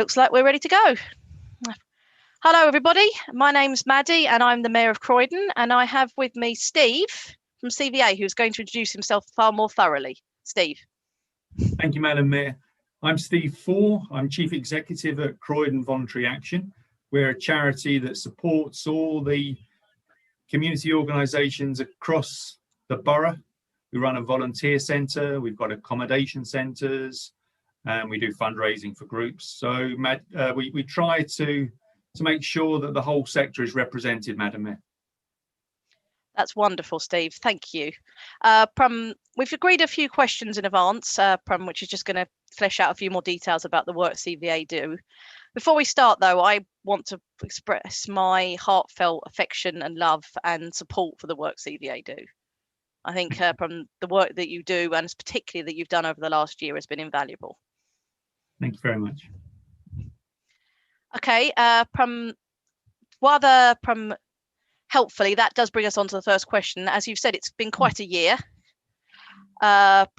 Looks like we're ready to go. Hello, everybody. My name's Maddie, and I'm the Mayor of Croydon. And I have with me Steve from CVA, who's going to introduce himself far more thoroughly. Steve. Thank you, Madam Mayor. I'm Steve Phaure. I'm Chief Executive at Croydon Voluntary Action. We're a charity that supports all the community organisations across the borough. We run a volunteer centre, we've got accommodation centres, and we do fundraising for groups. So we try to make sure that the whole sector is represented, Madam Mayor. That's wonderful, Steve. Thank you. We've agreed a few questions in advance, which is just going to flesh out a few more details about the work CVA do. Before we start, though, I want to express my heartfelt affection and love and support for the work CVA do. I think from the work that you do, and particularly that you've done over the last year, has been invaluable. Thank you very much. Okay, helpfully, that does bring us on to the first question. As you've said, it's been quite a year. But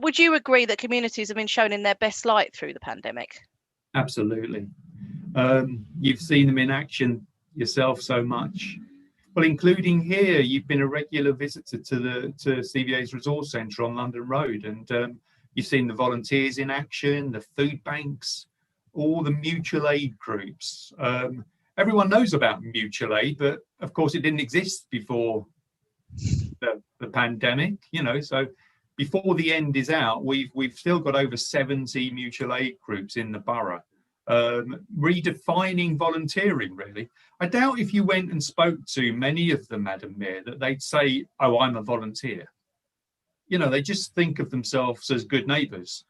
would you agree that communities have been shown in their best light through the pandemic? Absolutely. You've seen them in action yourself so much. Well, including here, you've been a regular visitor to CVA's resource centre on London Road, and you've seen the volunteers in action, the food banks, all the mutual aid groups. Everyone knows about mutual aid, but of course it didn't exist before the pandemic, so before the end is out, we've still got over 70 mutual aid groups in the borough, redefining volunteering, really. I doubt if you went and spoke to many of them, Madam Mayor, that they'd say, oh, I'm a volunteer. They just think of themselves as good neighbours.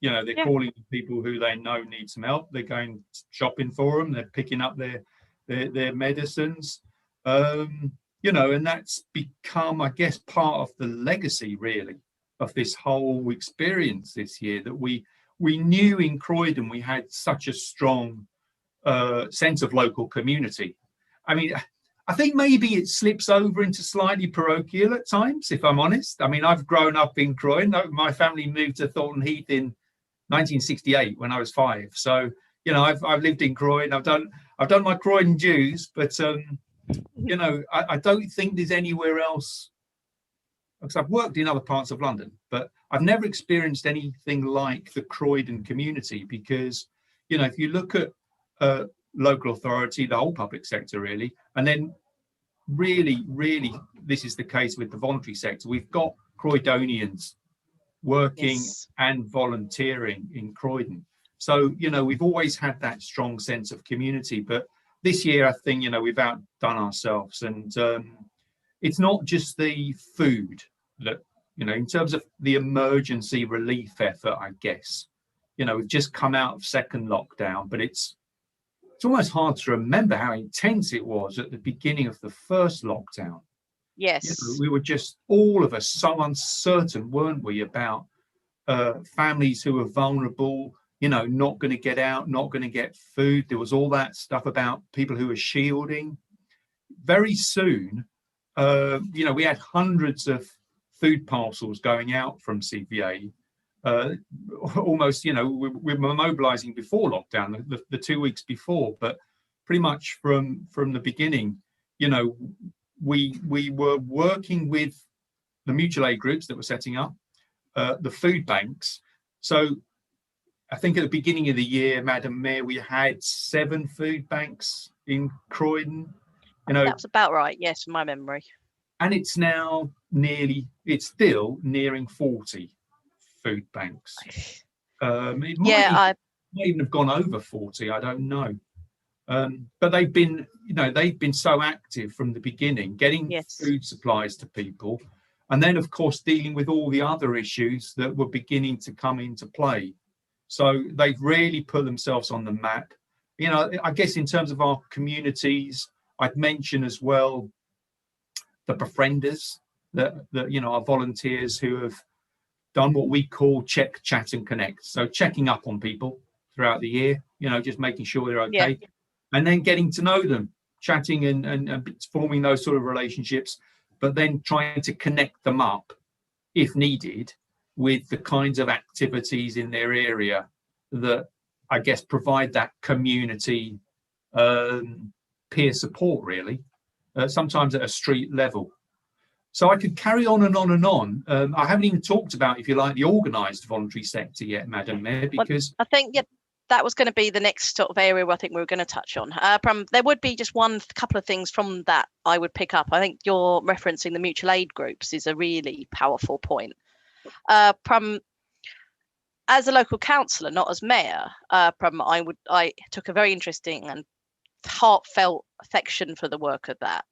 They're calling people who they know need some help. They're going shopping for them. They're picking up their medicines. And that's become, I guess, part of the legacy, really, of this whole experience this year, that we knew in Croydon we had such a strong sense of local community. I mean, I think maybe it slips over into slightly parochial at times, if I'm honest. I mean, I've grown up in Croydon. My family moved to Thornton Heath in 1968 when I was 5. So, I've lived in Croydon. I've done my Croydon dues, but I don't think there's anywhere else, because I've worked in other parts of London, but I've never experienced anything like the Croydon community, because, if you look at local authority, the whole public sector, really, and then really, this is the case with the voluntary sector. We've got Croydonians working and volunteering in Croydon. So, we've always had that strong sense of community, but this year, I think, we've outdone ourselves, and it's not just the food that, in terms of the emergency relief effort, I guess, we've just come out of second lockdown, but it's almost hard to remember how intense it was at the beginning of the first lockdown. Yes. We were just, all of us, so uncertain, weren't we, about families who were vulnerable, not going to get out, not going to get food. There was all that stuff about people who were shielding. Very soon, we had hundreds of food parcels going out from CVA. Almost, we were mobilising before lockdown, the 2 weeks before, but pretty much from the beginning, we were working with the mutual aid groups that were setting up, the food banks. So I think at the beginning of the year, Madam Mayor, we had 7 food banks in Croydon. That's about right, yes, from my memory. And it's now still nearing 40 food banks. It might even have gone over 40, I don't know. But they've been so active from the beginning, getting food supplies to people, and then of course dealing with all the other issues that were beginning to come into play. So they've really put themselves on the map. I guess in terms of our communities, I'd mention as well the befrienders, that our volunteers who have done what we call check, chat and connect. So checking up on people throughout the year, just making sure they're okay. Yeah. And then getting to know them, chatting and forming those sort of relationships, but then trying to connect them up, if needed, with the kinds of activities in their area that I guess, provide that community peer support, really, sometimes at a street level. So I could carry on and on and on. I haven't even talked about, if you like, the organised voluntary sector yet, Madam Mayor, because I think that was going to be the next sort of area where I think we were going to touch on. There would be just one couple of things from that I would pick up. I think you're referencing the mutual aid groups is a really powerful point. As a local councillor, not as mayor, I took a very interesting and heartfelt affection for the work of that.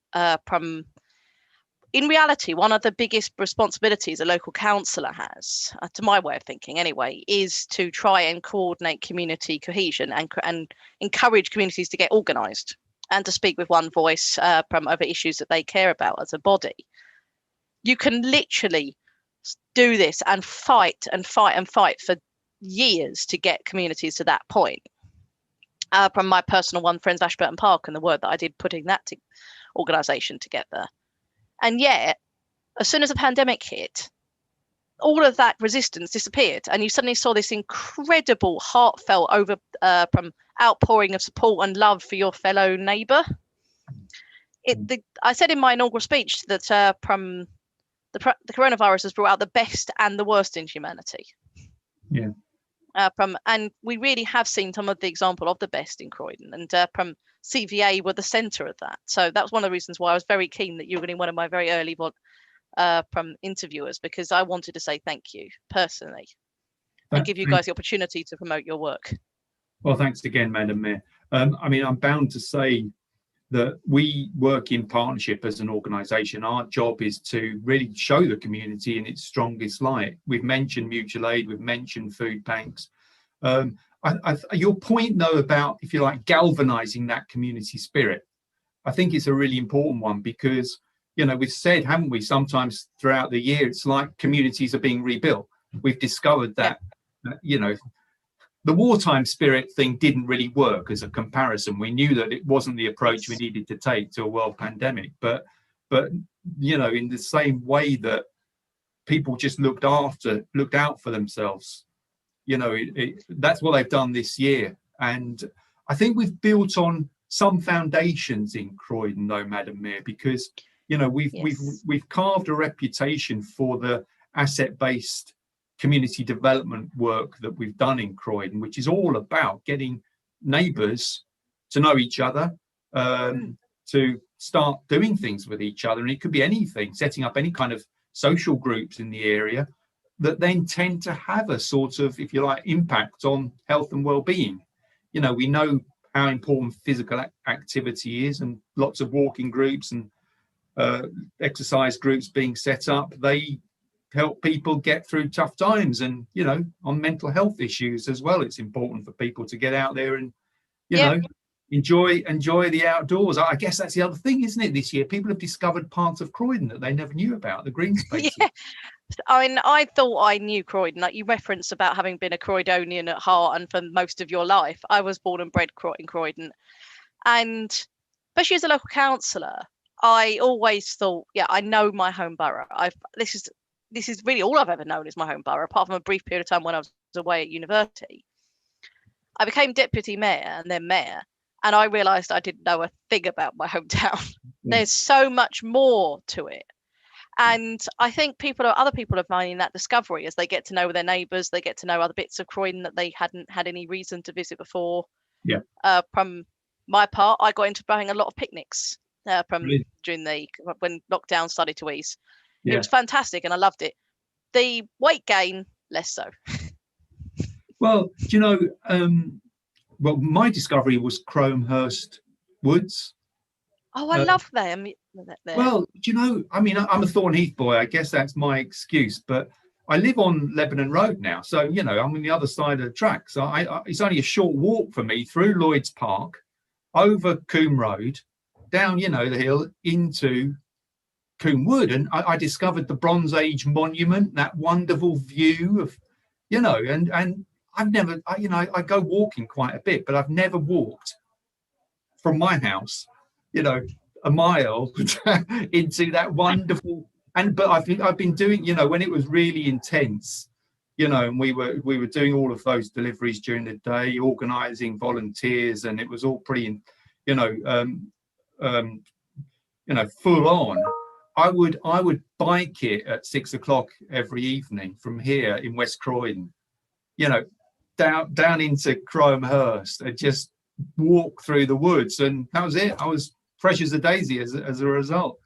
In reality, one of the biggest responsibilities a local councillor has, to my way of thinking anyway, is to try and coordinate community cohesion and encourage communities to get organised and to speak with one voice over issues that they care about as a body. You can literally do this and fight and fight and fight for years to get communities to that point. From my personal one, Friends of Ashburton Park, and the work that I did putting that organisation together. And yet, as soon as the pandemic hit, all of that resistance disappeared, and you suddenly saw this incredible, heartfelt from outpouring of support and love for your fellow neighbour. I said in my inaugural speech that the coronavirus has brought out the best and the worst in humanity. Yeah. And we really have seen some of the example of the best in Croydon, and CVA were the centre of that. So that was one of the reasons why I was very keen that you were going to be one of my very early interviewers, because I wanted to say thank you personally and give you guys the opportunity to promote your work. Well, thanks again, Madam Mayor. I mean, I'm bound to say that we work in partnership as an organisation. Our job is to really show the community in its strongest light. We've mentioned mutual aid, we've mentioned food banks. Your point, though, about, if you like, galvanising that community spirit, I think it's a really important one, because, you know, we've said, haven't we, sometimes throughout the year, it's like communities are being rebuilt. We've discovered that, you know, the wartime spirit thing didn't really work as a comparison. We knew that it wasn't the approach we needed to take to a world pandemic, but you know, in the same way that people just looked out for themselves, you know, that's what they've done this year. And I think we've built on some foundations in Croydon, though, Madam Mayor, because, you know, we've carved a reputation for the asset-based community development work that we've done in Croydon, which is all about getting neighbours to know each other, to start doing things with each other. And it could be anything, setting up any kind of social groups in the area that then tend to have a sort of, if you like, impact on health and well-being. You know, we know how important physical activity is, and lots of walking groups and exercise groups being set up. They help people get through tough times, and, you know, on mental health issues as well. It's important for people to get out there and, you know, enjoy the outdoors. I guess that's the other thing, isn't it? This year, people have discovered parts of Croydon that they never knew about, the green spaces. I mean, I thought I knew Croydon. Like you referenced about having been a Croydonian at heart and for most of your life. I was born and bred in Croydon, and especially as a local councillor, I always thought, I know my home borough. This is really all I've ever known is my home borough, apart from a brief period of time when I was away at university. I became deputy mayor and then mayor, and I realised I didn't know a thing about my hometown. There's so much more to it. And I think other people are finding that discovery as they get to know their neighbours, they get to know other bits of Croydon that they hadn't had any reason to visit before. From my part, I got into buying a lot of picnics during when lockdown started to ease. It was fantastic and I loved it. The weight gain, less so. Well, do you know, my discovery was Cromehurst Woods. Oh, I love them. Well, do you know, I mean, I'm a Thornheath boy. I guess that's my excuse, but I live on Lebanon Road now. So, you know, I'm on the other side of the track. So it's only a short walk for me through Lloyd's Park, over Coombe Road, down, you know, the hill into Coombe Wood. And I discovered the Bronze Age monument, that wonderful view of, you know, and I've never, I go walking quite a bit, but I've never walked from my house, you know, a mile into that wonderful, but I've been doing, you know, when it was really intense, and we were doing all of those deliveries during the day, organising volunteers, and it was all pretty, full on. I would bike it at 6 o'clock every evening from here in West Croydon, down into Cromehurst, and just walk through the woods, and that was it. I was fresh as a daisy as a result.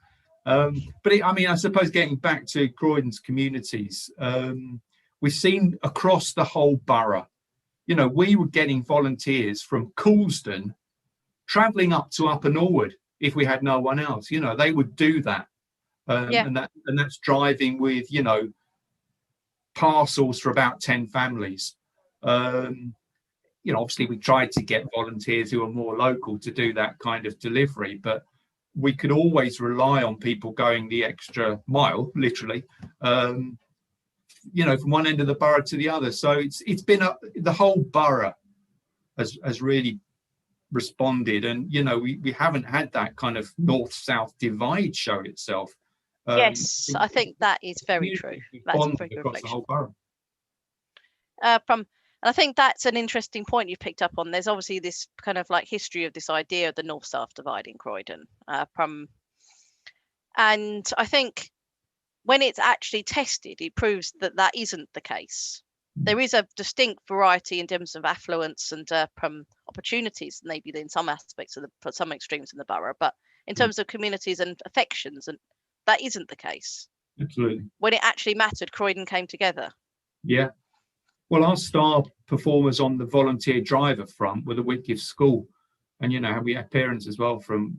But I suppose getting back to Croydon's communities, we've seen across the whole borough, we were getting volunteers from Coulsdon travelling up to Upper Norwood if we had no one else. They would do that. And that's driving with, parcels for about 10 families. Obviously we tried to get volunteers who are more local to do that kind of delivery, but we could always rely on people going the extra mile, literally, from one end of the borough to the other. So it's been the whole borough has really responded, and we haven't had that kind of north-south divide show itself. Yes, I think that is very true. That's a very good across the whole borough. And I think that's an interesting point you picked up on. There's obviously this kind of like history of this idea of the north-south divide in Croydon. And I think when it's actually tested, it proves that that isn't the case. There is a distinct variety in terms of affluence and opportunities, maybe in some aspects of some extremes in the borough, but in terms of communities and affections, and that isn't the case. Absolutely. When it actually mattered, Croydon came together. Yeah. Well, our star performers on the volunteer driver front were the Whitgift School, and we had parents as well from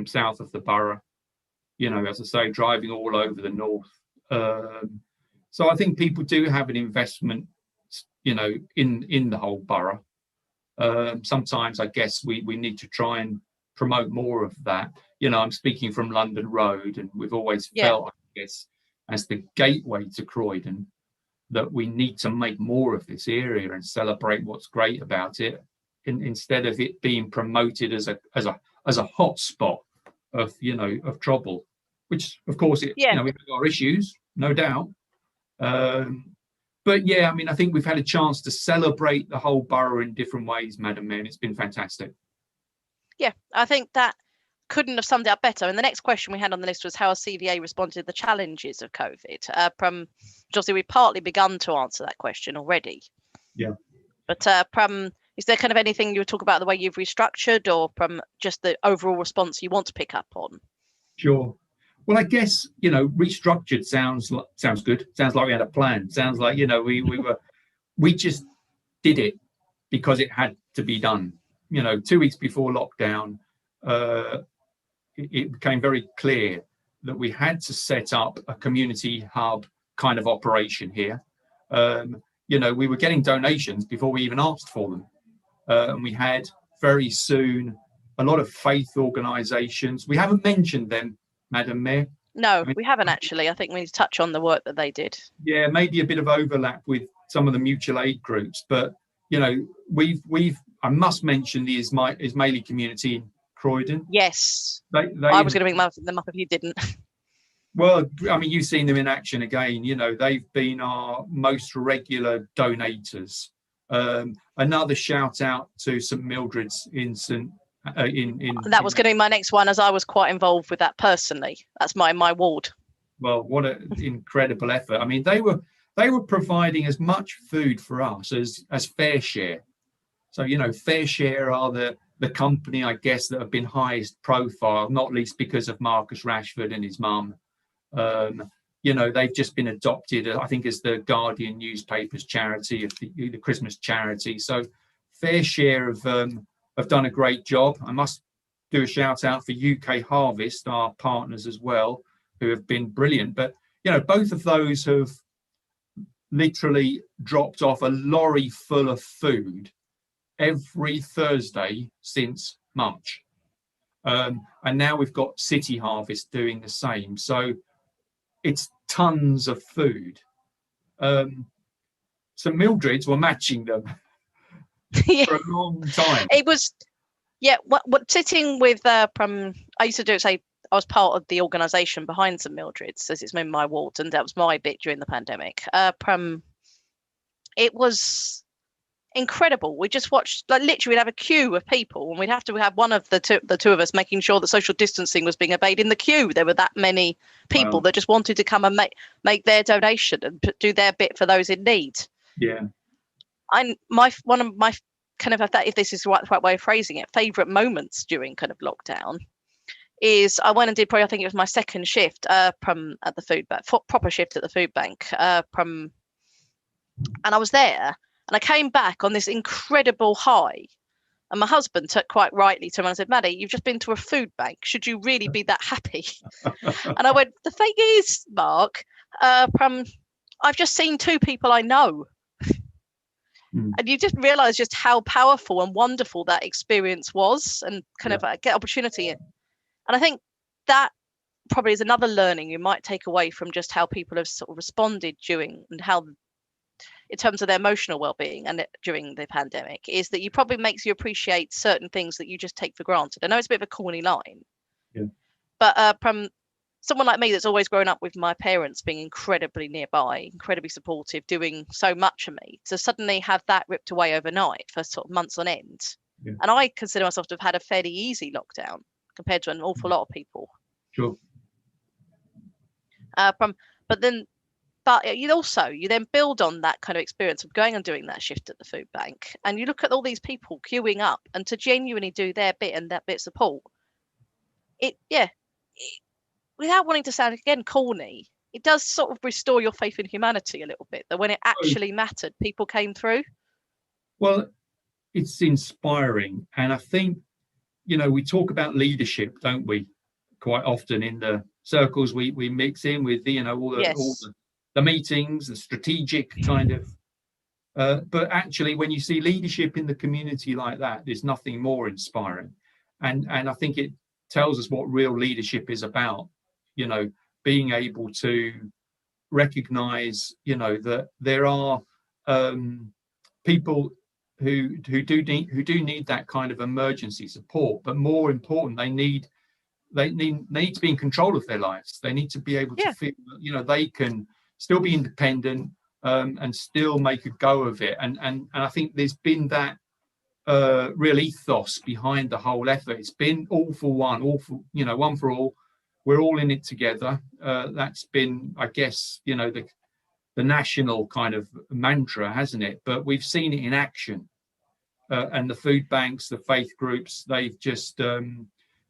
south of the borough. As I say, driving all over the north. So I think people do have an investment, in the whole borough. Sometimes I guess we need to try and promote more of that. I'm speaking from London Road, and we've always felt, I guess, as the gateway to Croydon, that we need to make more of this area and celebrate what's great about it, instead of it being promoted as a hot spot of trouble, which of course we've got our issues, no doubt. But I think we've had a chance to celebrate the whole borough in different ways, Madam Mayor, and it's been fantastic. Yeah, I think that couldn't have summed it up better. And the next question we had on the list was how has CVA responded to the challenges of COVID? Which obviously we've partly begun to answer that question already. Yeah. But is there kind of anything you would talk about the way you've restructured, or just the overall response you want to pick up on? Sure. Well, I guess, restructured sounds good. Sounds like we had a plan. Sounds like, we just did it because it had to be done. 2 weeks before lockdown, it became very clear that we had to set up a community hub kind of operation here. We were getting donations before we even asked for them. And we had very soon a lot of faith organisations. We haven't mentioned them, Madam Mayor. No, we haven't actually. I think we need to touch on the work that they did. Yeah, maybe a bit of overlap with some of the mutual aid groups, but I must mention the Ismaili community in Croydon. Yes, I was going to bring them up if you didn't. Well, you've seen them in action again. They've been our most regular donators. Another shout out to St Mildred's in that was going to be my next one, as I was quite involved with that personally. That's my ward. Well, what an incredible effort. They were providing as much food for us as Phaure. So, Phaure are the company, I guess, that have been highest profile, not least because of Marcus Rashford and his mum. They've just been adopted, I think, as the Guardian newspaper's charity, of the Christmas charity. So Phaure have done a great job. I must do a shout out for UK Harvest, our partners as well, who have been brilliant. But, both of those have literally dropped off a lorry full of food every Thursday since March. And now we've got City Harvest doing the same. So it's tons of food. St Mildred's were matching them for a long time. It was, what sitting with, I used to I was part of the organisation behind St Mildred's, as it's in my ward, and that was my bit during the pandemic. it was incredible. We just watched, like, literally we'd have a queue of people, and we'd have to have one of the two of us making sure that social distancing was being obeyed in the queue. There were that many people Wow. that just wanted to come and make their donation and do their bit for those in need. Yeah. One of my kind of, if this is the right way of phrasing it, favorite moments during kind of lockdown is I went and did, probably I think it was my second shift from at the food bank, proper shift at the food bank from, and I was there and I came back on this incredible high. And my husband took quite rightly to me and said, Maddie, you've just been to a food bank. Should you really be that happy? And I went, the thing is, Mark, I've just seen two people I know. And you just realise just how powerful and wonderful that experience was, and kind of get opportunity. And I think that probably is another learning you might take away from just how people have sort of responded during, and how in terms of their emotional well-being and during the pandemic, is that you probably makes you appreciate certain things that you just take for granted. I know it's a bit of a corny line, but from someone like me that's always grown up with my parents being incredibly nearby, incredibly supportive, doing so much of me, to suddenly have that ripped away overnight for sort of months on end. And I consider myself to have had a fairly easy lockdown compared to an awful lot of people. Sure. But you then build on that kind of experience of going and doing that shift at the food bank, and you look at all these people queuing up and to genuinely do their bit and that bit of support. Without wanting to sound again corny, it does sort of restore your faith in humanity a little bit, that when it actually mattered, people came through. Well, it's inspiring. And I think, we talk about leadership, don't we? Quite often in the circles we mix in with, all the meetings, the strategic kind of, but actually when you see leadership in the community like that, there's nothing more inspiring. And I think it tells us what real leadership is about, being able to recognize, that there are people who do need that kind of emergency support, but more important, they need to be in control of their lives. They need to be able to feel that, they can still be independent and still make a go of it. And I think there's been that real ethos behind the whole effort. It's been all for one, one for all. We're all in it together. That's been, I guess, the national kind of mantra, hasn't it? But we've seen it in action. And the food banks, the faith groups, they've just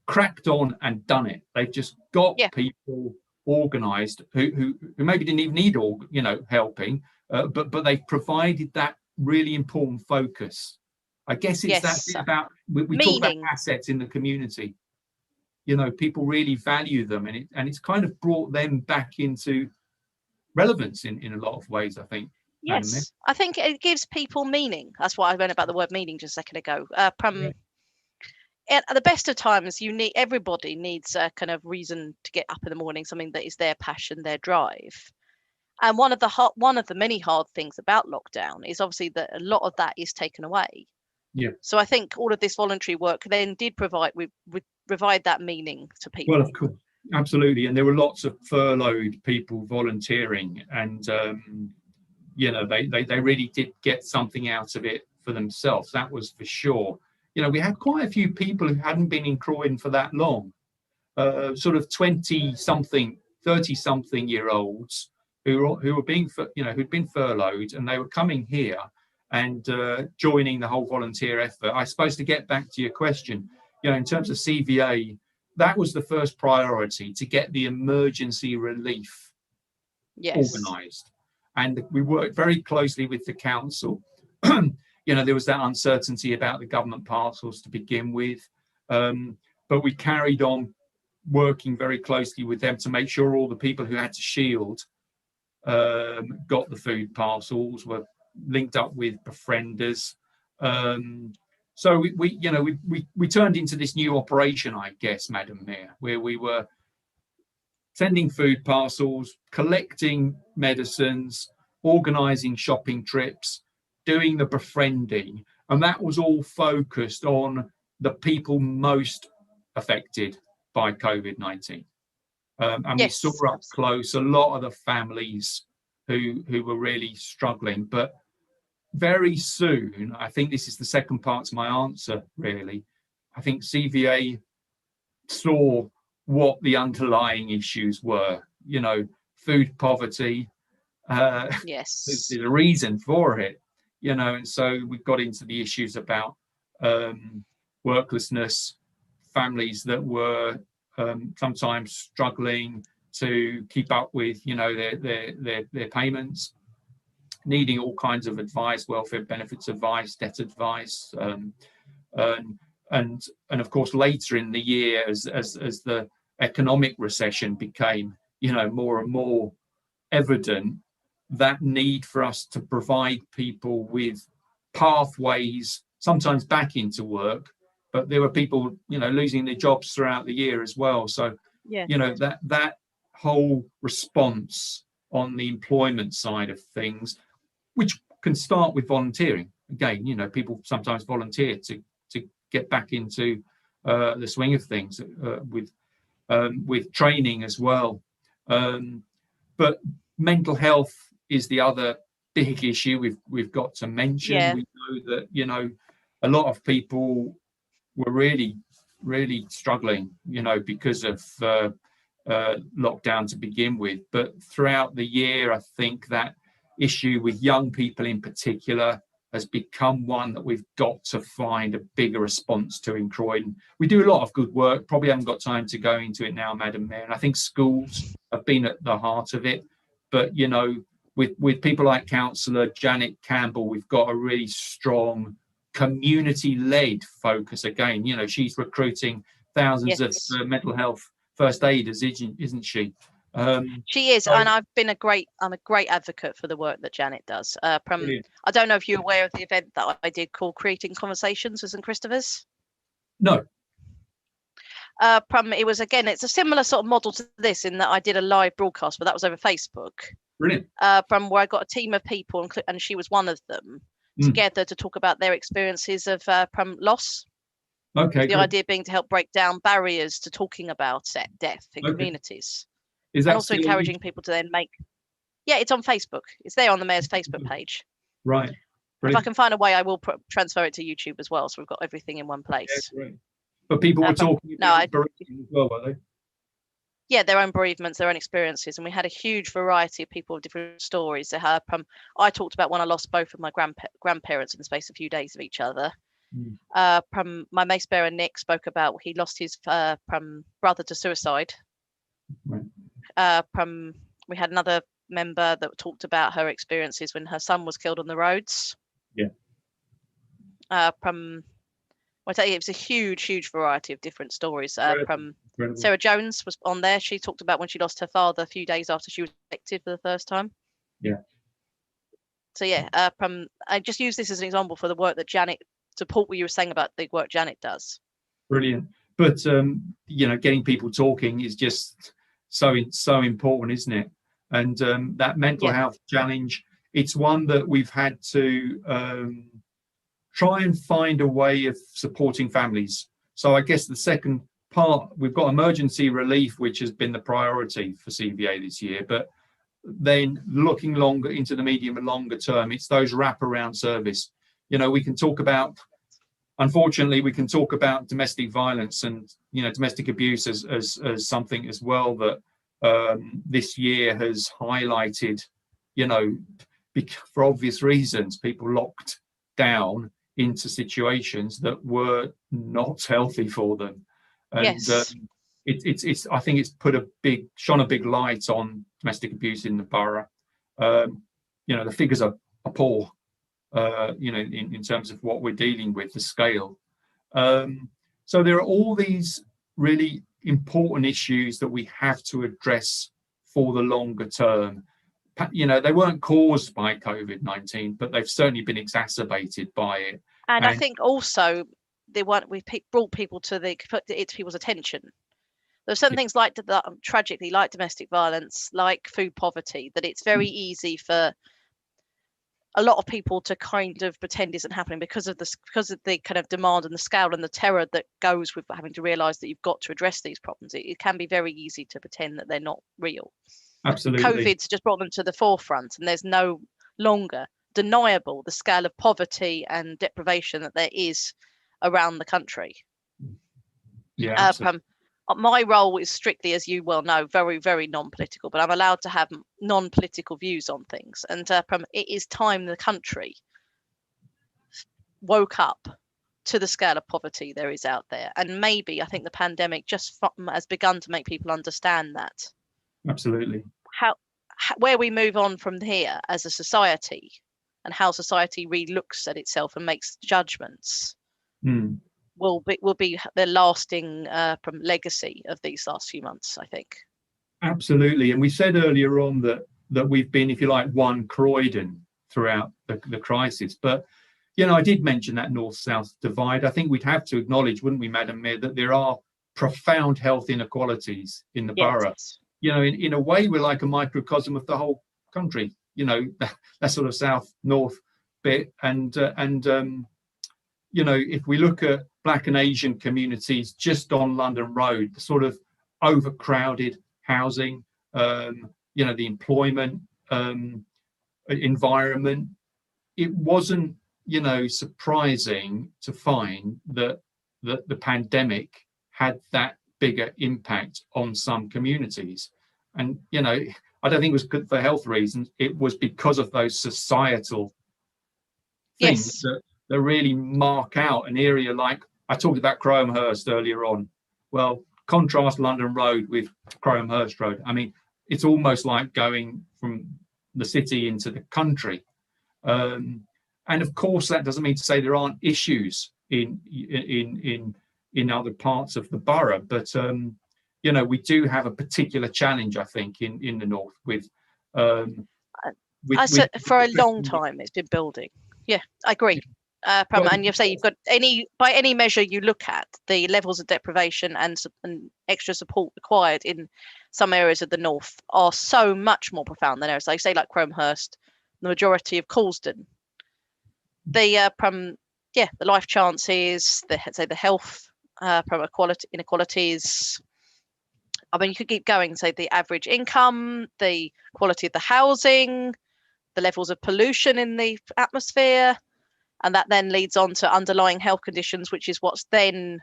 cracked on and done it. They've just got people organised who maybe didn't even need helping, but they've provided that really important focus. I guess it's that bit about, we talk about assets in the community. People really value them, and it's kind of brought them back into relevance in a lot of ways, I think. Yes, I think it gives people meaning. That's what I meant about the word meaning just a second ago. At the best of times, everybody needs a kind of reason to get up in the morning, something that is their passion, their drive. And one of the many hard things about lockdown is obviously that a lot of that is taken away. So I think all of this voluntary work then did provide that meaning to people. Well, of course, absolutely. And there were lots of furloughed people volunteering, and they really did get something out of it for themselves. That was for sure. We had quite a few people who hadn't been in Croydon for that long, sort of 20-something, 30-something-year-olds who were being, who'd been furloughed, and they were coming here and joining the whole volunteer effort. I suppose, to get back to your question, in terms of CVA, that was the first priority, to get the emergency relief organised. And we worked very closely with the council. There was that uncertainty about the government parcels to begin with, but we carried on working very closely with them to make sure all the people who had to shield got the food parcels, were linked up with befrienders. So we turned into this new operation, I guess, Madam Mayor, where we were sending food parcels, collecting medicines, organising shopping trips, doing the befriending, and that was all focused on the people most affected by COVID-19. And we saw up close a lot of the families who were really struggling. But very soon, I think this is the second part to my answer, really. I think CVA saw what the underlying issues were, food poverty. There's Yes. a reason for it, and so we got into the issues about worklessness, families that were sometimes struggling to keep up with, their payments, needing all kinds of advice, welfare benefits advice, debt advice, and and of course later in the year, as the economic recession became, more and more evident, that need for us to provide people with pathways, sometimes back into work, but there were people, losing their jobs throughout the year as well. So, Yeah. that whole response on the employment side of things, which can start with volunteering. Again, people sometimes volunteer to get back into the swing of things, with training as well. But mental health is the other big issue we've got to mention. Yeah. We know that a lot of people were really really struggling, because of lockdown to begin with. But throughout the year, I think that issue with young people in particular has become one that we've got to find a bigger response to in Croydon. We do a lot of good work, probably haven't got time to go into it now, Madam Mayor, and I think schools have been at the heart of it. But, with people like Councillor Janet Campbell, we've got a really strong community-led focus. Again, she's recruiting thousands Yes. of mental health first aiders, isn't she? She is, So, and I'm a great advocate for the work that Janet does. I don't know if you're aware of the event that I did called Creating Conversations with St Christopher's. no, It was, again, it's a similar sort of model to this, in that I did a live broadcast, but that was over Facebook. brilliant. Where I got a team of people, and she was one of them, Mm. together to talk about their experiences of loss. Okay, The good. idea being to help break down barriers to talking about death in Okay. communities, Is and that also still encouraging people to then make. Yeah, it's on Facebook. It's there on the Mayor's Facebook page. right? And if I Brilliant. can find a way, I will transfer it to YouTube as well, so we've got everything in one Yeah, place. great. But people were talking about bereavement as well, were they? Yeah, their own bereavements, their own experiences, and we had a huge variety of people with different stories. They had, I talked about when I lost both of my grandparents in the space of a few days of each other. Mm. My mace bearer Nick spoke about he lost his brother to suicide. Right. We had another member that talked about her experiences when her son was killed on the roads. Yeah. I tell you, it was a huge variety of different stories. Incredible. Sarah Jones was on there. She talked about when she lost her father a few days after she was elected for the first time. Yeah. So yeah, I just use this as an example for the work that Janet, support what you were saying about the work Janet does. Brilliant. But getting people talking is just so important, isn't it? And that mental health challenge, it's one that we've had to try and find a way of supporting families. So I guess the second part, we've got emergency relief, which has been the priority for CVA this year, but then looking longer into the medium and longer term, it's those wraparound service. We can talk about, unfortunately, we can talk about domestic violence and domestic abuse as something as well that this year has highlighted, for obvious reasons, people locked down into situations that were not healthy for them. And Yes. it's I think it's shone a big light on domestic abuse in the borough. The figures are poor, in terms of what we're dealing with, the scale. So there are all these really important issues that we have to address for the longer term. They weren't caused by COVID-19, but they've certainly been exacerbated by it. And I think also we brought people to people's attention. There are certain things like tragically, like domestic violence, like food poverty, that it's very easy for a lot of people to kind of pretend isn't happening because of the kind of demand and the scale and the terror that goes with having to realise that you've got to address these problems. It can be very easy to pretend that they're not real. Absolutely. COVID's just brought them to the forefront, and there's no longer undeniable the scale of poverty and deprivation that there is around the country. Yeah, absolutely. My role is strictly, as you well know, very, very non-political, but I'm allowed to have non-political views on things. And it is time the country woke up to the scale of poverty there is out there. And maybe I think the pandemic just has begun to make people understand that. Absolutely. Where we move on from here as a society, and how society re-looks at itself and makes judgments, will be the lasting legacy of these last few months, I think. Absolutely. And we said earlier on that we've been, if you like, one Croydon throughout the crisis. But, you know, I did mention that north-south divide. I think we'd have to acknowledge, wouldn't we, Madam Mayor, that there are profound health inequalities in the borough. You know, in a way, we're like a microcosm of the whole country, you know, that sort of south-north bit. And you know, if we look at Black and Asian communities just on London Road, the sort of overcrowded housing, you know, the employment environment, it wasn't, you know, surprising to find that the pandemic had that bigger impact on some communities. And, you know, I don't think it was good for health reasons. It was because of those societal things that really mark out an area. Like I talked about Crowhurst earlier on. Well, contrast London Road with Crowhurst Road. I mean, it's almost like going from the city into the country. And of course, that doesn't mean to say there aren't issues in other parts of the borough, but you know, we do have a particular challenge, I think, in the north with. For a long time, it's been building. Yeah, I agree. And you say you've got by any measure you look at, the levels of deprivation and extra support required in some areas of the north are so much more profound than areas, like say, like Crowhurst, the majority of Coulsdon. The life chances, the health inequalities. I mean, you could keep going. Say the average income, the quality of the housing, the levels of pollution in the atmosphere. And that then leads on to underlying health conditions, which is what's then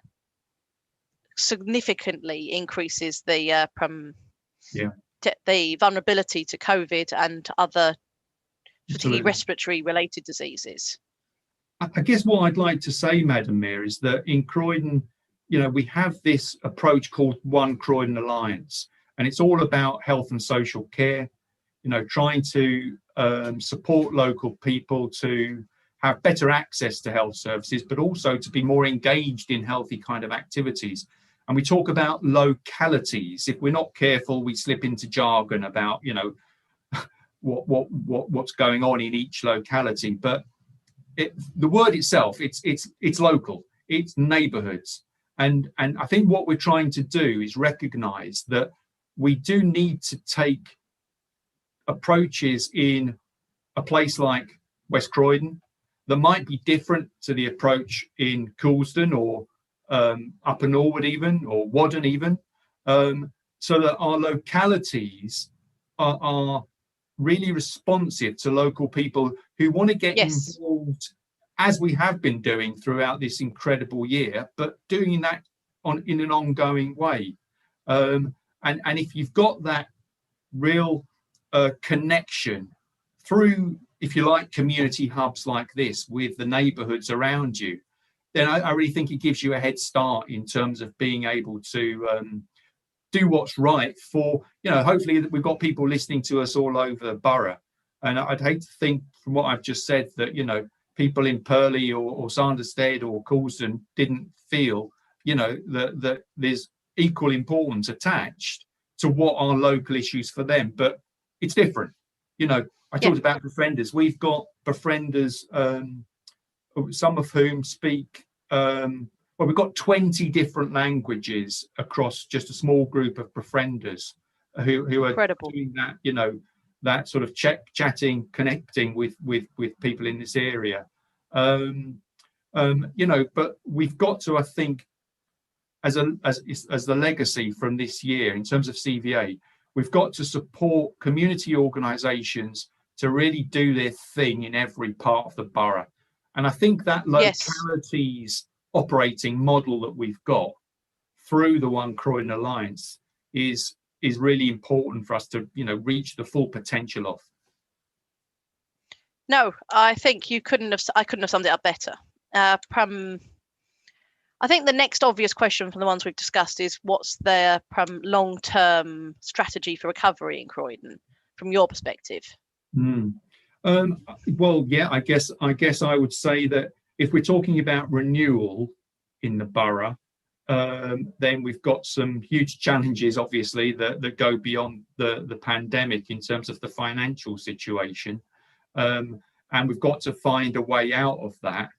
significantly increases the vulnerability to COVID and other particularly respiratory related diseases. I guess what I'd like to say, Madam Mayor, is that in Croydon, you know, we have this approach called One Croydon Alliance, and it's all about health and social care, you know, trying to support local people to have better access to health services, but also to be more engaged in healthy kind of activities. And we talk about localities. If we're not careful, we slip into jargon about, you know, what's going on in each locality. But the word itself, it's local, it's neighbourhoods. And I think what we're trying to do is recognise that we do need to take approaches in a place like West Croydon that might be different to the approach in Coulsdon or Upper Norwood even, or Wadden even, so that our localities are really responsive to local people who want to get involved, as we have been doing throughout this incredible year, but doing that in an ongoing way. And if you've got that real connection through, if you like, community hubs like this with the neighbourhoods around you, then I really think it gives you a head start in terms of being able to do what's right for, you know, hopefully we've got people listening to us all over the borough. And I'd hate to think from what I've just said that, you know, people in Purley or Sanderstead or Coulsdon didn't feel, you know, that there's equal importance attached to what are local issues for them. But it's different. You know, I talked about befrienders. We've got befrienders, some of whom speak, well, we've got 20 different languages across just a small group of befrienders who are doing that, you know, that sort of chatting, connecting with people in this area. You know, but we've got to, I think, as the legacy from this year in terms of CVA, we've got to support community organisations to really do their thing in every part of the borough. And I think that Yes. localities operating model that we've got through the One Croydon Alliance is really important for us to, you know, reach the full potential of. No, I think I couldn't have summed it up better. I think the next obvious question from the ones we've discussed is what's their long-term strategy for recovery in Croydon, from your perspective? Well, yeah, I guess I would say that if we're talking about renewal in the borough, then we've got some huge challenges, obviously, that go beyond the pandemic in terms of the financial situation. And we've got to find a way out of that.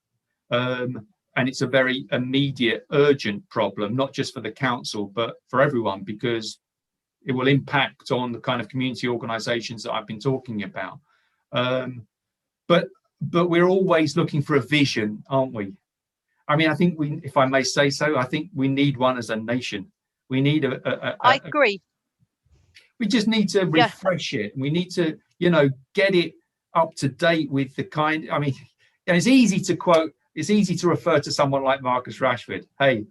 And it's a very immediate, urgent problem, not just for the council, but for everyone, because it will impact on the kind of community organisations that I've been talking about. But we're always looking for a vision, aren't we? I mean, I think if I may say so, I think we need one as a nation. We need I agree. We just need to refresh it. We need to, you know, get it up to date with the kind. I mean, it's easy to quote. It's easy to refer to someone like Marcus Rashford. Hey,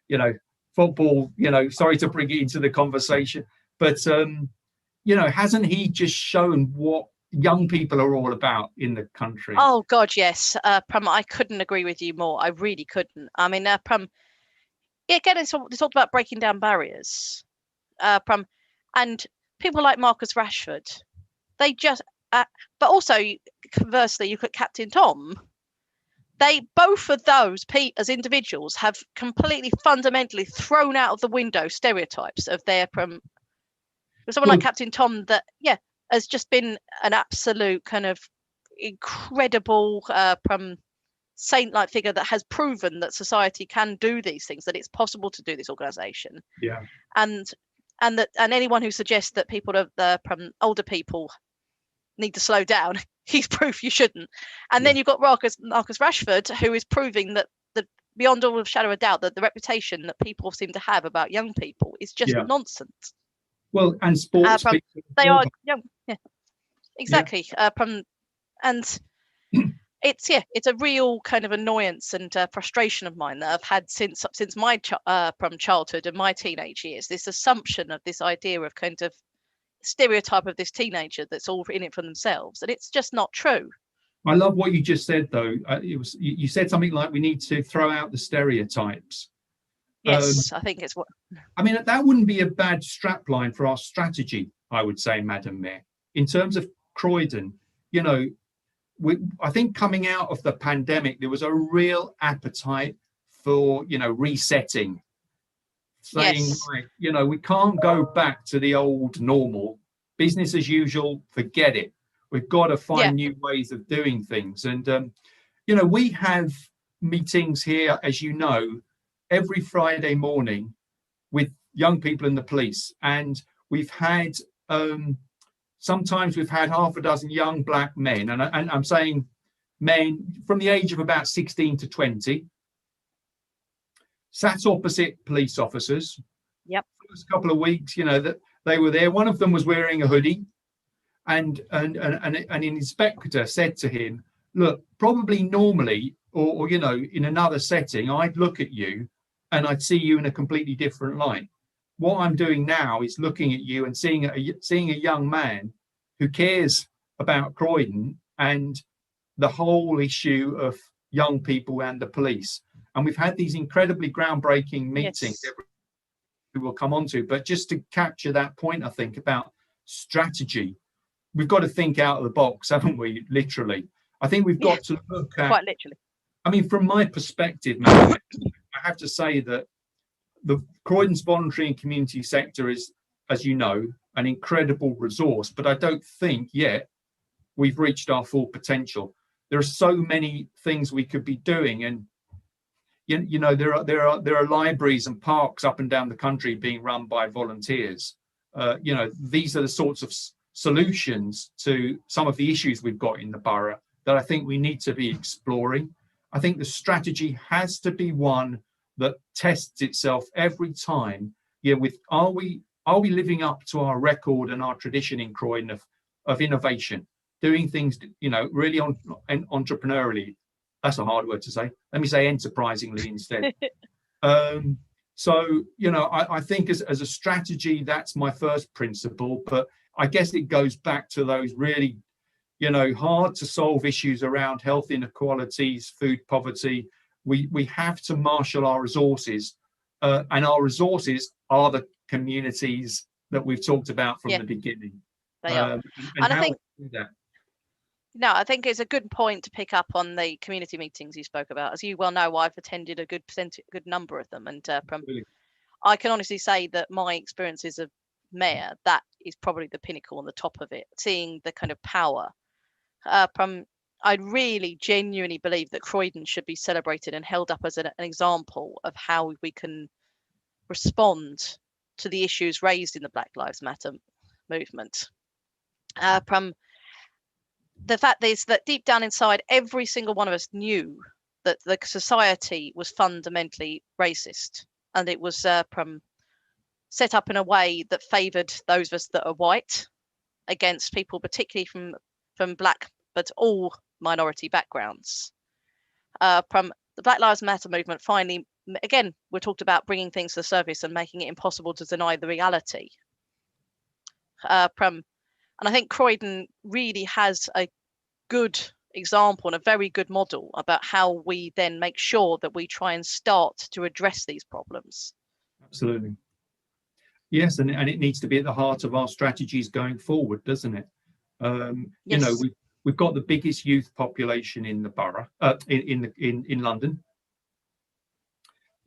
you know, football. You know, sorry to bring it into the conversation, but you know, hasn't he just shown what young people are all about in the country? Oh God, yes. I couldn't agree with you more. I really couldn't. I mean, again, they talked about breaking down barriers. And people like Marcus Rashford, they just. But also, conversely, you look at Captain Tom. They both of those as individuals have completely fundamentally thrown out of the window stereotypes of their someone like Captain Tom that has just been an absolute kind of incredible saint-like figure that has proven that society can do these things, that it's possible to do this organization. And anyone who suggests that people older people need to slow down, he's proof you shouldn't. And then you've got Marcus Rashford, who is proving that beyond all shadow of doubt that the reputation that people seem to have about young people is just nonsense. Well, and sports they are young, exactly. And it's a real kind of annoyance and frustration of mine that I've had since my childhood and my teenage years. This assumption of this idea of kind of stereotype of this teenager that's all in it for themselves, and it's just not true. I love what you just said, though. You said something like we need to throw out the stereotypes. Yes, I think it's what. I mean, that wouldn't be a bad strapline for our strategy, I would say, Madam Mayor. In terms of Croydon, you know, I think coming out of the pandemic, there was a real appetite for, you know, resetting. Saying, like, you know, we can't go back to the old normal, business as usual, forget it. We've got to find new ways of doing things. And, you know, we have meetings here, as you know, every Friday morning with young people in the police. And we've had, sometimes we've had half a dozen young black men, and I'm saying men from the age of about 16 to 20, sat opposite police officers. First couple of weeks, you know, that they were there. One of them was wearing a hoodie, and an inspector said to him, "Look, probably normally, or you know, in another setting, I'd look at you, and I'd see you in a completely different light. What I'm doing now is looking at you and seeing a young man who cares about Croydon and the whole issue of young people and the police." And we've had these incredibly groundbreaking meetings we will come on to. But just to capture that point, I think, about strategy, we've got to think out of the box, haven't we? Literally. I think we've got to look at... Quite literally. I mean, from my perspective, man, I have to say that the Croydon's voluntary and community sector is, as you know, an incredible resource. But I don't think yet we've reached our full potential. There are so many things we could be doing, and you know, there are libraries and parks up and down the country being run by volunteers. You know, these are the sorts of solutions to some of the issues we've got in the borough that I think we need to be exploring. I think the strategy has to be one that tests itself every time. Yeah, with are we living up to our record and our tradition in Croydon of innovation? doing things, really entrepreneurially. That's a hard word to say. Let me say enterprisingly instead. So, I think as a strategy, that's my first principle. But I guess it goes back to those really, hard to solve issues around health inequalities, food poverty. We have to marshal our resources, and our resources are the communities that we've talked about from the beginning. They are. And I think we do that. No, I think it's a good point to pick up on the community meetings you spoke about. As you well know, I've attended a good number of them, and I can honestly say that my experience as a mayor, that is probably the pinnacle on the top of it. Seeing the kind of power. I really genuinely believe that Croydon should be celebrated and held up as an example of how we can respond to the issues raised in the Black Lives Matter movement. The fact is that deep down inside, every single one of us knew that the society was fundamentally racist, and it was set up in a way that favoured those of us that are white against people, particularly from Black, but all minority backgrounds. From the Black Lives Matter movement, finally, again, we talked about bringing things to the surface and making it impossible to deny the reality. And I think Croydon really has a good example and a very good model about how we then make sure that we try and start to address these problems. Absolutely. Yes, and it needs to be at the heart of our strategies going forward, doesn't it? Yes. We've got the biggest youth population in the borough, in London.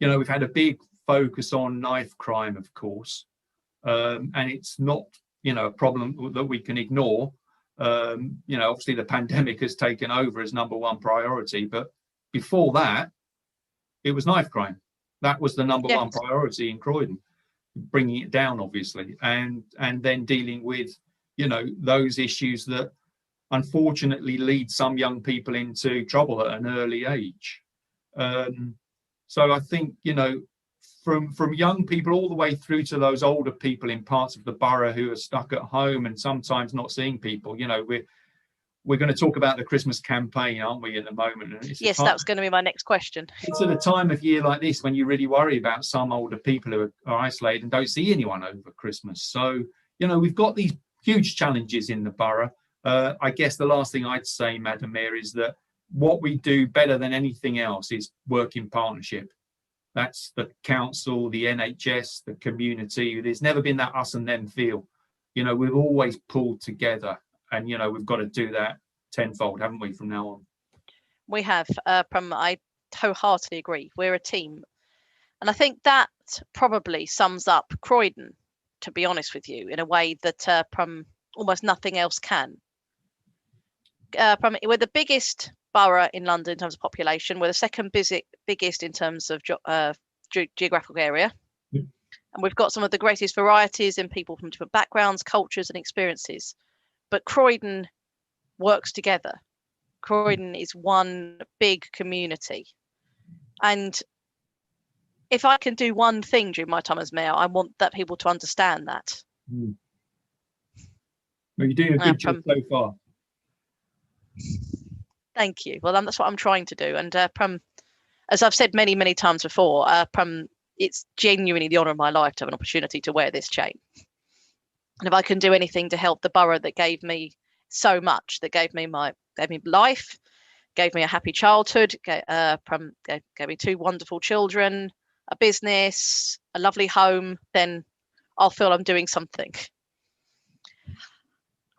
We've had a big focus on knife crime, of course, and it's not a problem that we can ignore. Obviously the pandemic has taken over as number one priority, but before that, it was knife crime. That was the number one priority in Croydon, bringing it down, obviously, and then dealing with, those issues that unfortunately lead some young people into trouble at an early age. So I think, from young people all the way through to those older people in parts of the borough who are stuck at home and sometimes not seeing people, we're going to talk about the Christmas campaign, aren't we, at the moment? And yes, that was going to be my next question. It's at a time of year like this when you really worry about some older people who are isolated and don't see anyone over Christmas. So, we've got these huge challenges in the borough. I guess the last thing I'd say, Madam Mayor, is that what we do better than anything else is work in partnership. That's the council, the NHS, the community. There's never been that us and them feel. We've always pulled together, and we've got to do that tenfold, haven't we, from now on? We have. I wholeheartedly agree. We're a team, and I think that probably sums up Croydon, to be honest with you, in a way that almost nothing else can. We're the biggest borough in London in terms of population. We're the second biggest in terms of geographical area. Yeah. And we've got some of the greatest varieties in people from different backgrounds, cultures and experiences. But Croydon works together. Croydon is one big community. And if I can do one thing during my time as mayor, I want that people to understand that. Well, you're doing a good job so far. Thank you. Well, that's what I'm trying to do. And as I've said many, many times before, it's genuinely the honour of my life to have an opportunity to wear this chain. And if I can do anything to help the borough that gave me so much, that gave me life, gave me a happy childhood, gave me 2 wonderful children, a business, a lovely home, then I'll feel I'm doing something.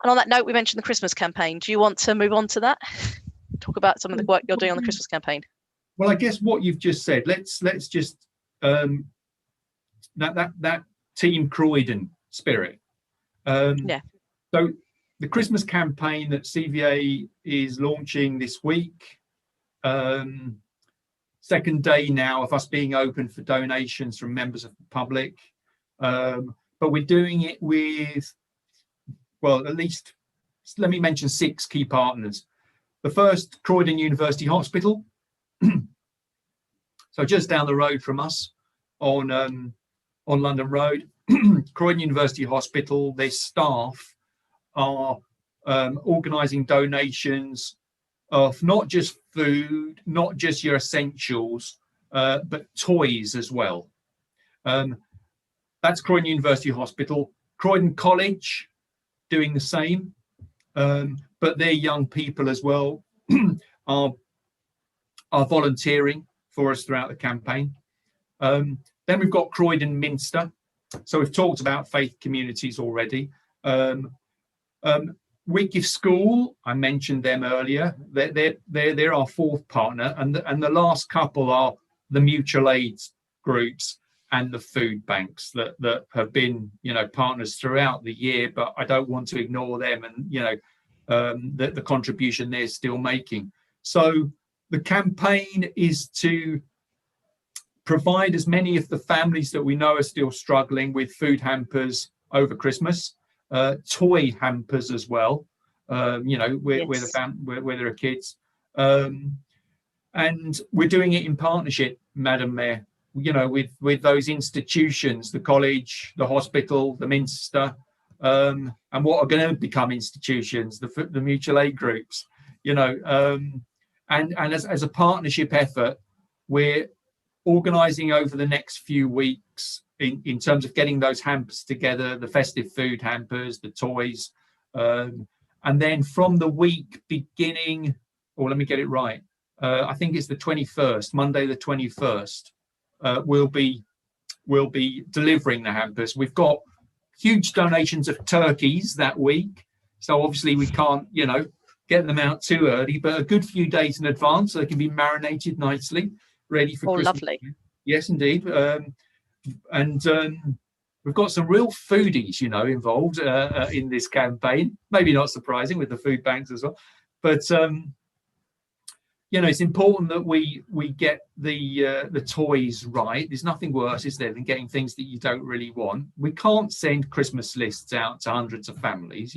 And on that note, we mentioned the Christmas campaign. Do you want to move on to that? Talk about some of the work you're doing on the Christmas campaign. Well, I guess what you've just said, let's just that Team Croydon spirit. So the Christmas campaign that CVA is launching this week, second day now of us being open for donations from members of the public, but we're doing it with, well, at least, let me mention 6 key partners. The first, Croydon University Hospital. So just down the road from us on London Road, Croydon University Hospital, their staff are organising donations of not just food, not just your essentials, but toys as well. That's Croydon University Hospital. Croydon College doing the same, but their young people as well are volunteering for us throughout the campaign. Then we've got Croydon Minster. So we've talked about faith communities already. Whitgift School, I mentioned them earlier. They're our fourth partner, and the last couple are the mutual aid groups and the food banks that have been, partners throughout the year. But I don't want to ignore them, and the contribution they're still making. So the campaign is to provide as many of the families that we know are still struggling with food hampers over Christmas, toy hampers as well, where there are kids. And we're doing it in partnership, Madam Mayor, with those institutions, the college, the hospital, the Minster, and what are going to become institutions, the mutual aid groups, and as a partnership effort, we're organising over the next few weeks in terms of getting those hampers together, the festive food hampers, the toys, and then from the week beginning, or let me get it right, I think it's the 21st, Monday the 21st, we'll be delivering the hampers. We've got huge donations of turkeys that week, so obviously we can't, get them out too early, but a good few days in advance so they can be marinated nicely, ready for Christmas. Lovely. Yes, indeed. And we've got some real foodies, involved in this campaign. Maybe not surprising with the food banks as well, but it's important that we get the toys right. There's nothing worse, is there, than getting things that you don't really want. We can't send Christmas lists out to hundreds of families.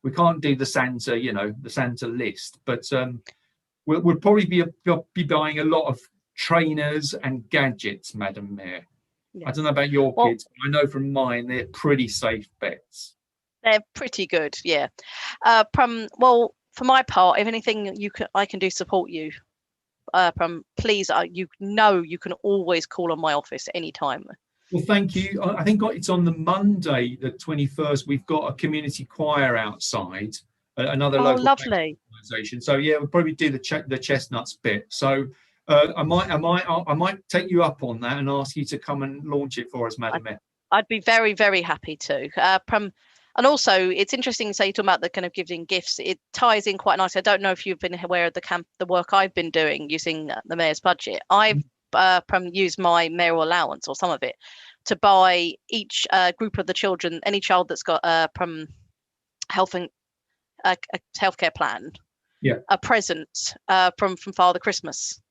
We can't do the Santa list, but we'll probably be buying a lot of trainers and gadgets, Madam Mayor. Yes. I don't know about your kids, but I know from mine they're pretty safe bets. They're pretty good, yeah. For my part, if anything I can do to support you, please, you can always call on my office anytime. Well, thank you. I think it's on the Monday, the 21st. We've got a community choir outside, another local organisation. So yeah, we'll probably do the chestnuts bit. So I might take you up on that and ask you to come and launch it for us, Madam Mayor. I'd be very, very happy to. And also, it's interesting, say, you're talking about the kind of giving gifts. It ties in quite nicely. I don't know if you've been aware of the work I've been doing using the mayor's budget. I've used my mayoral allowance, or some of it, to buy each group of the children, any child that's got a healthcare plan, a present from Father Christmas.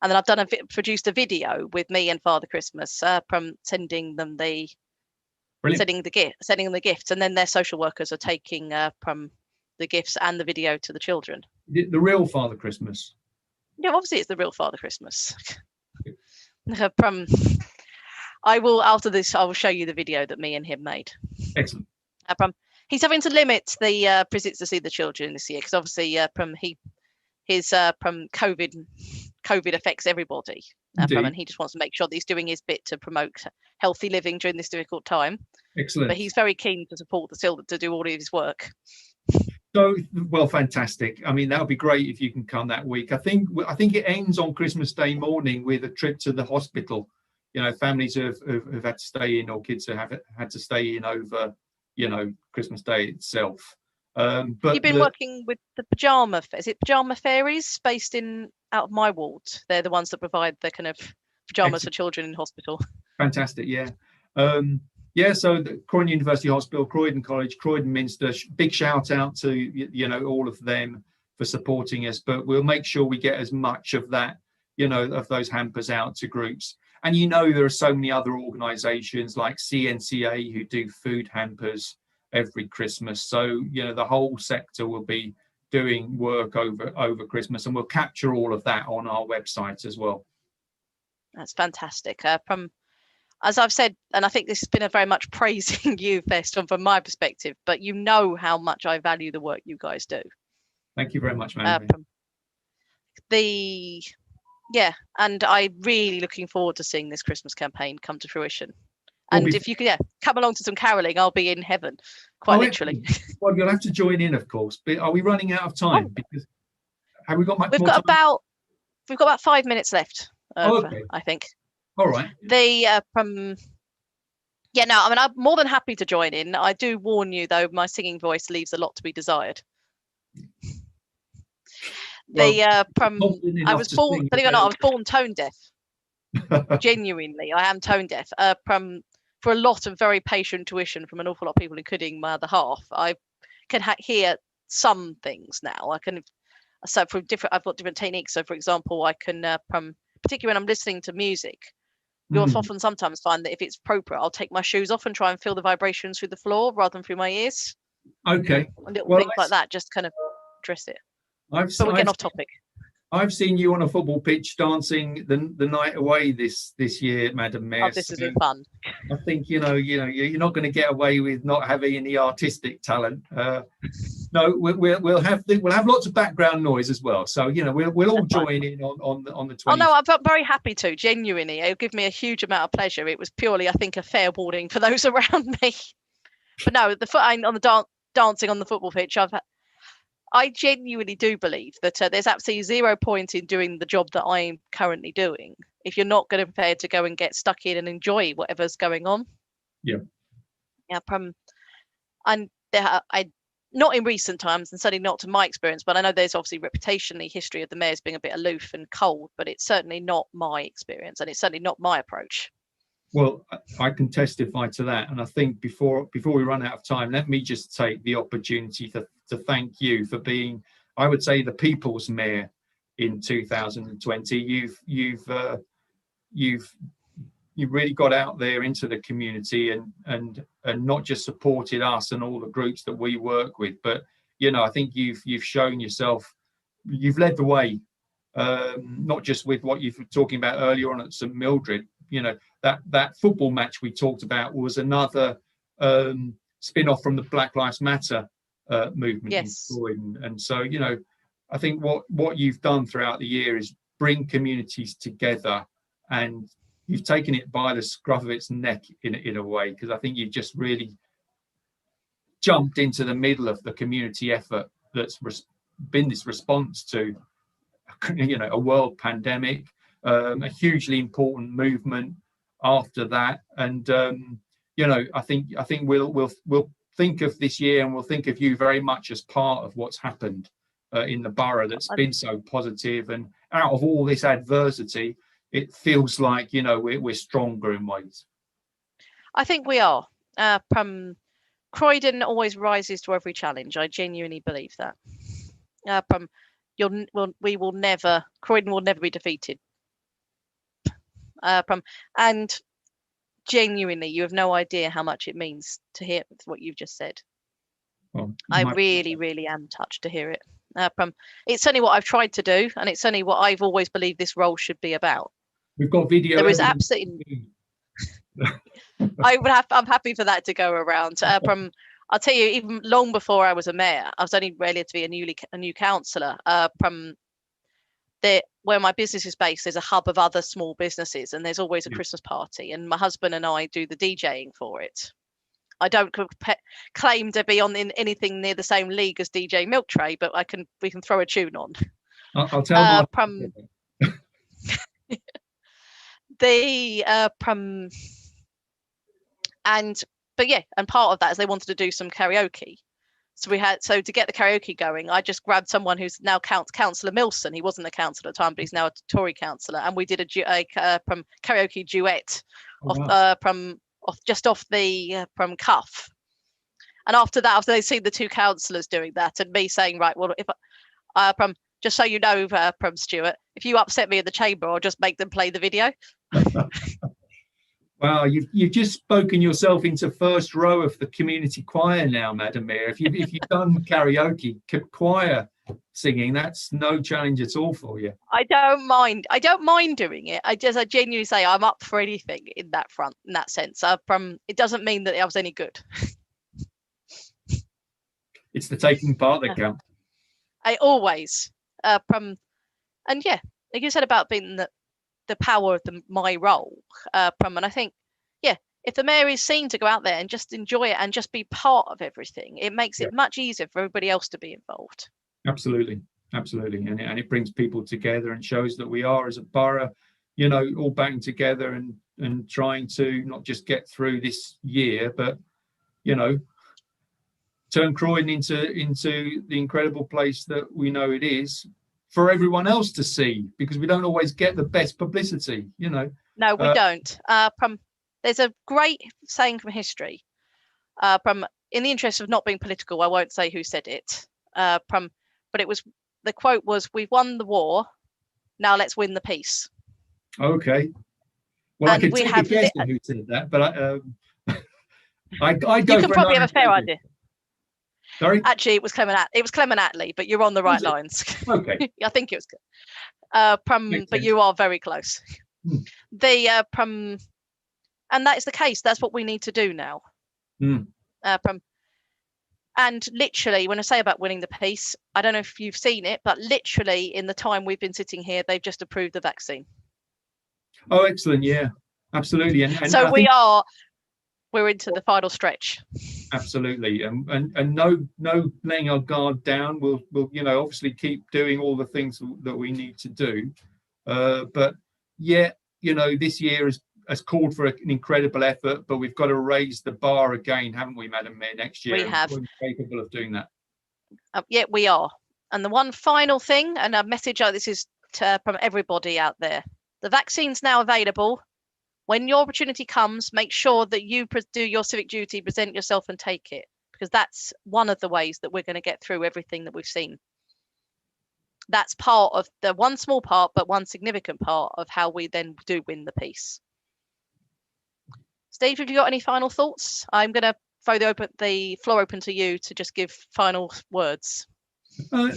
And then I've produced a video with me and Father Christmas from sending them the gifts, and then their social workers are taking from the gifts and the video to the children. The real Father Christmas. Yeah, obviously it's the real Father Christmas. I will show you the video that me and him made. Excellent. He's having to limit the visits to see the children this year because obviously his COVID affects everybody, and he just wants to make sure that he's doing his bit to promote healthy living during this difficult time. Excellent. But he's very keen to support to do all of his work. So, well, fantastic. I mean, that would be great if you can come that week. I think it ends on Christmas Day morning with a trip to the hospital. Families have had to stay in, or kids have had to stay in over, Christmas Day itself. But you've been working with the pajama fairies based out of my ward. They're the ones that provide the kind of pajamas for children in hospital. Fantastic, yeah. So the Croydon University Hospital, Croydon College, Croydon Minster, big shout out to all of them for supporting us, but we'll make sure we get as much of that, of those hampers out to groups. And there are so many other organisations like CNCA who do food hampers every Christmas. So the whole sector will be doing work over Christmas, and we'll capture all of that on our website as well. That's fantastic. as I've said, and I think this has been a very much praising you fest from my perspective, but you know how much I value the work you guys do. Thank you very much, Madam. And I'm really looking forward to seeing this Christmas campaign come to fruition. And if you can, come along to some caroling, I'll be in heaven, quite literally. Well, you'll have to join in, of course. But are we running out of time? Because have we got much more time? We've got about 5 minutes left. Okay. I think. All right. I'm more than happy to join in. I do warn you, though, my singing voice leaves a lot to be desired. I was born, believe it or not, I was born tone deaf. Genuinely, I am tone deaf. For a lot of very patient tuition from an awful lot of people, including my other half, I can hear some things now. I've got different techniques. So, for example, I can, particularly when I'm listening to music, you'll often sometimes find that if it's appropriate, I'll take my shoes off and try and feel the vibrations through the floor rather than through my ears. Okay. And little things like that, just kind of address it. But we're getting off topic. I've seen you on a football pitch dancing the night away this year, Madam Mayor. Oh, this has been fun. I think you're not going to get away with not having any artistic talent. No, we'll have lots of background noise as well. So we'll all join in on the 20th. Oh no, I'm very happy to. Genuinely, it'll give me a huge amount of pleasure. It was purely, I think, a fair warning for those around me. But no, dancing on the football pitch, I genuinely do believe that there's absolutely 0 point in doing the job that I'm currently doing if you're not going to prepare to go and get stuck in and enjoy whatever's going on. Yeah. Yeah. And not in recent times, and certainly not to my experience, but I know there's obviously reputationally history of the mayors being a bit aloof and cold, but it's certainly not my experience, and it's certainly not my approach. Well, I can testify to that. And I think before we run out of time, let me just take the opportunity to thank you for being, I would say, the people's mayor in 2020. You've really got out there into the community and not just supported us and all the groups that we work with, but I think you've shown yourself, you've led the way, not just with what you were talking about earlier on at St Mildred. That football match we talked about was another spin-off from the Black Lives Matter movement. Yes. And so I think what you've done throughout the year is bring communities together, and you've taken it by the scruff of its neck in a way, because I think you've just really jumped into the middle of the community effort that's been this response to a world pandemic, a hugely important movement after that. And I think we'll think of this year, and we'll think of you very much as part of what's happened in the borough that's been so positive. And out of all this adversity, it feels like we're stronger in ways. I think we are. Croydon always rises to every challenge. I genuinely believe that. Croydon will never be defeated. And genuinely, you have no idea how much it means to hear what you've just said. Well, I really, really am touched to hear it. It's certainly what I've tried to do, and it's certainly what I've always believed this role should be about. We've got video. There is absolutely. I'm happy for that to go around. I'll tell you, even long before I was a mayor, I was only ready to be a new councillor. Where my business is based, there's a hub of other small businesses, and there's always a Christmas party, and my husband and I do the DJing for it. I don't claim to be in anything near the same league as DJ Milk Tray, but we can throw a tune on. I'll tell and part of that is they wanted to do some karaoke. So to get the karaoke going, I just grabbed someone who's now Councillor Milson. He wasn't a councillor at the time, but he's now a Tory councillor, and we did a karaoke duet off the cuff. And after that, after they see the two councillors doing that, and me saying, right, well, if just so you know, Stuart, if you upset me in the chamber, I'll just make them play the video. Wow, you've just spoken yourself into first row of the community choir now, Madam Mayor. If you've done karaoke choir singing, that's no challenge at all for you. I don't mind. I don't mind doing it. I genuinely say I'm up for anything in that front, in that sense. It doesn't mean that I was any good. It's the taking part that counts. I always and yeah, like you said about being the power of my role. And I think, yeah, if the mayor is seen to go out there and just enjoy it and just be part of everything, it makes it much easier for everybody else to be involved. Absolutely. And it brings people together and shows that we are, as a borough, all banging together and trying to not just get through this year, but turn Croydon into the incredible place that we know it is for everyone else to see, because we don't always get the best publicity. No, we don't. There's a great saying from history. In the interest of not being political, I won't say who said it. But the quote was, "We've won the war, now let's win the peace." Okay. Well, I could take a guess on who said that, but I go. You can probably have a fair idea. Sorry? Actually, it was Clement Attlee, but you're on the right lines. Okay. I think it was but you are very close. And that is the case. That's what we need to do now. And literally, when I say about winning the peace, I don't know if you've seen it, but literally in the time we've been sitting here, they've just approved the vaccine. Oh, excellent. Yeah, absolutely. And so we're into the final stretch. Absolutely. And no laying our guard down. We'll obviously keep doing all the things that we need to do. But yeah, this year has called for an incredible effort, but we've got to raise the bar again, haven't we, Madam Mayor, next year? We have. We're capable of doing that. Yeah, we are. And the one final thing, and a message this is from everybody out there. The vaccine's now available. When your opportunity comes, make sure that you do your civic duty, present yourself and take it, because that's one of the ways that we're going to get through everything that we've seen. That's part of the one small part, but one significant part of how we then do win the peace. Steve, have you got any final thoughts? I'm going to throw the floor open to you to just give final words.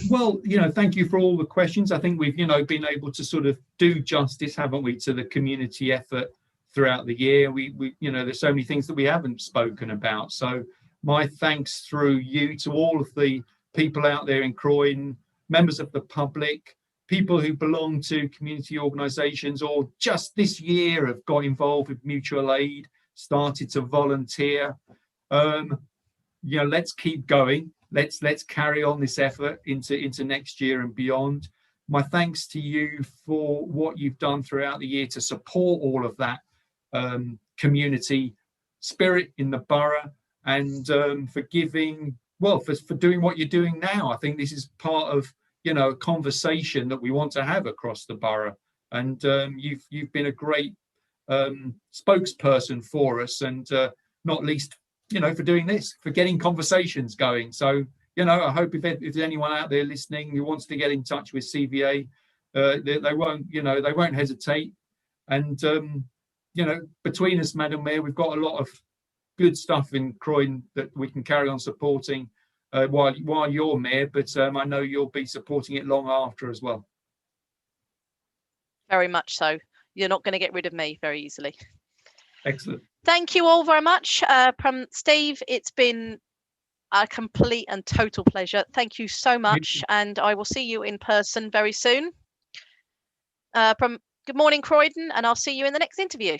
Well, thank you for all the questions. I think we've, been able to sort of do justice, haven't we, to the community effort throughout the year. We there's so many things that we haven't spoken about. So my thanks through you to all of the people out there in Croydon, members of the public, people who belong to community organisations, or just this year have got involved with mutual aid, started to volunteer. Let's keep going. Let's carry on this effort into next year and beyond. My thanks to you for what you've done throughout the year to support all of that community spirit in the borough, and for giving, for doing what you're doing now. I think this is part of a conversation that we want to have across the borough, and you've been a great spokesperson for us, and not least for doing this, for getting conversations going. So I hope if there's anyone out there listening who wants to get in touch with CVA, they won't hesitate. And between us, Madam Mayor, we've got a lot of good stuff in Croydon that we can carry on supporting while you're mayor, but I know you'll be supporting it long after as well. Very much so. You're not going to get rid of me very easily. Excellent. Thank you all very much. Steve, it's been a complete and total pleasure. Thank you so much, and I will see you in person very soon. Good morning, Croydon, and I'll see you in the next interview.